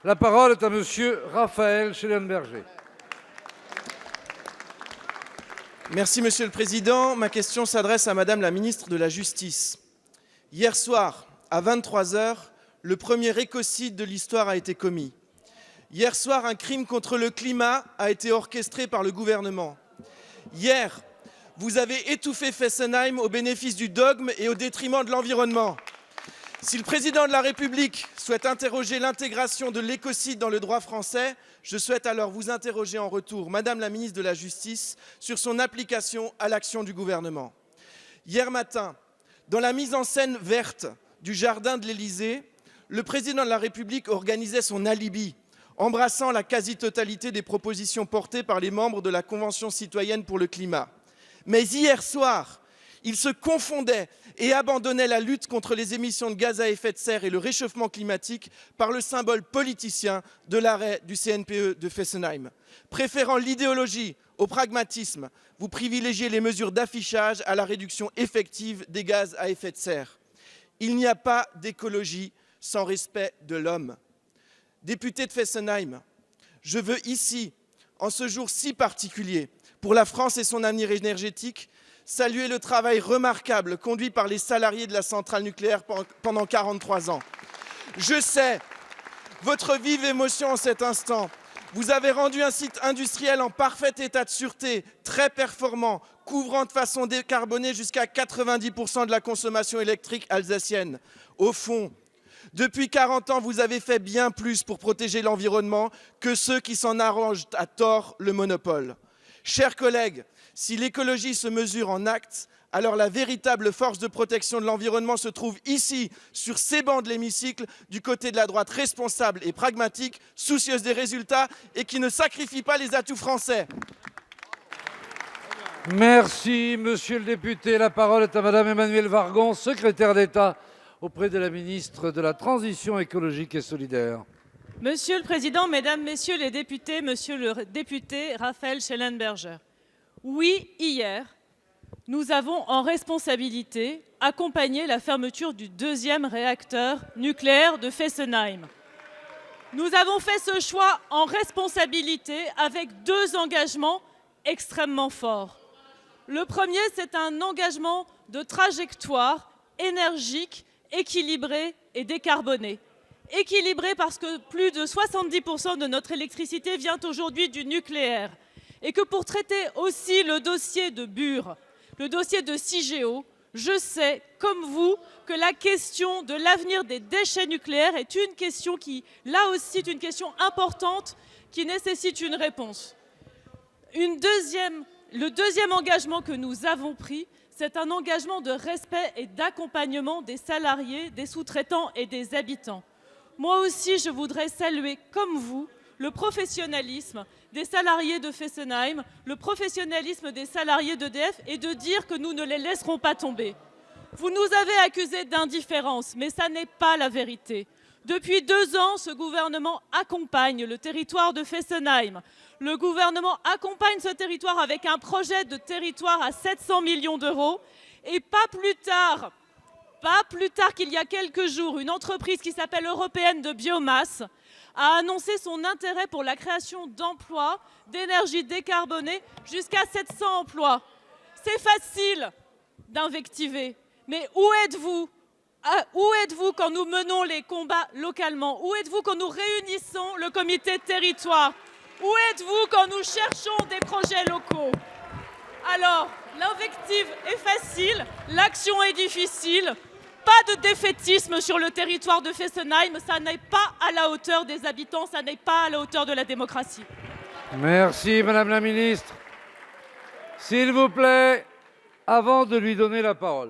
La parole est à Monsieur Raphaël Schellenberger. Merci Monsieur le Président. Ma question s'adresse à Madame la Ministre de la Justice. Hier soir, à 23 h, le premier écocide de l'histoire a été commis. Hier soir, un crime contre le climat a été orchestré par le gouvernement. Hier, vous avez étouffé Fessenheim au bénéfice du dogme et au détriment de l'environnement. Si le président de la République souhaite interroger l'intégration de l'écocide dans le droit français, je souhaite alors vous interroger en retour, Madame la ministre de la Justice, sur son application à l'action du gouvernement. Hier matin, dans la mise en scène verte du jardin de l'Élysée, le président de la République organisait son alibi, embrassant la quasi-totalité des propositions portées par les membres de la Convention citoyenne pour le climat. Mais hier soir, il se confondait et abandonnait la lutte contre les émissions de gaz à effet de serre et le réchauffement climatique par le symbole politicien de l'arrêt du CNPE de Fessenheim. Préférant l'idéologie au pragmatisme, vous privilégiez les mesures d'affichage à la réduction effective des gaz à effet de serre. Il n'y a pas d'écologie sans respect de l'homme. Député de Fessenheim, je veux ici, en ce jour si particulier, pour la France et son avenir énergétique, saluer le travail remarquable conduit par les salariés de la centrale nucléaire pendant 43 ans. Je sais votre vive émotion en cet instant. Vous avez rendu un site industriel en parfait état de sûreté, très performant, couvrant de façon décarbonée jusqu'à 90% de la consommation électrique alsacienne. Au fond, depuis 40 ans, vous avez fait bien plus pour protéger l'environnement que ceux qui s'en arrangent à tort le monopole. Chers collègues, si l'écologie se mesure en actes, alors la véritable force de protection de l'environnement se trouve ici, sur ces bancs de l'hémicycle, du côté de la droite responsable et pragmatique, soucieuse des résultats et qui ne sacrifie pas les atouts français. Merci, monsieur le député. La parole est à Madame Emmanuelle Vargon, secrétaire d'État auprès de la ministre de la Transition écologique et solidaire. Monsieur le Président, Mesdames, Messieurs les députés, Monsieur le député Raphaël Schellenberger. Oui, hier, nous avons en responsabilité accompagné la fermeture du deuxième réacteur nucléaire de Fessenheim. Nous avons fait ce choix en responsabilité avec deux engagements extrêmement forts. Le premier, c'est un engagement de trajectoire énergique, équilibré et décarboné. Équilibré parce que plus de 70% de notre électricité vient aujourd'hui du nucléaire. Et que pour traiter aussi le dossier de Bure, le dossier de Cigéo, je sais, comme vous, que la question de l'avenir des déchets nucléaires est une question qui, là aussi, est une question importante qui nécessite une réponse. Le deuxième engagement que nous avons pris, c'est un engagement de respect et d'accompagnement des salariés, des sous-traitants et des habitants. Moi aussi, je voudrais saluer, comme vous, le professionnalisme des salariés de Fessenheim, le professionnalisme des salariés d'EDF et de dire que nous ne les laisserons pas tomber. Vous nous avez accusés d'indifférence, mais ça n'est pas la vérité. Depuis 2 ans, ce gouvernement accompagne le territoire de Fessenheim. Le gouvernement accompagne ce territoire avec un projet de territoire à 700 millions d'euros et pas plus tard qu'il y a quelques jours, une entreprise qui s'appelle Européenne de Biomasse a annoncé son intérêt pour la création d'emplois, d'énergie décarbonée, jusqu'à 700 emplois. C'est facile d'invectiver, mais où êtes-vous ? Où êtes-vous quand nous menons les combats localement ? Où êtes-vous quand nous réunissons le comité de territoire ? Où êtes-vous quand nous cherchons des projets locaux ? Alors, l'invective est facile, l'action est difficile. Pas de défaitisme sur le territoire de Fessenheim, ça n'est pas à la hauteur des habitants, ça n'est pas à la hauteur de la démocratie. Merci, Madame la Ministre. S'il vous plaît, avant de lui donner la parole.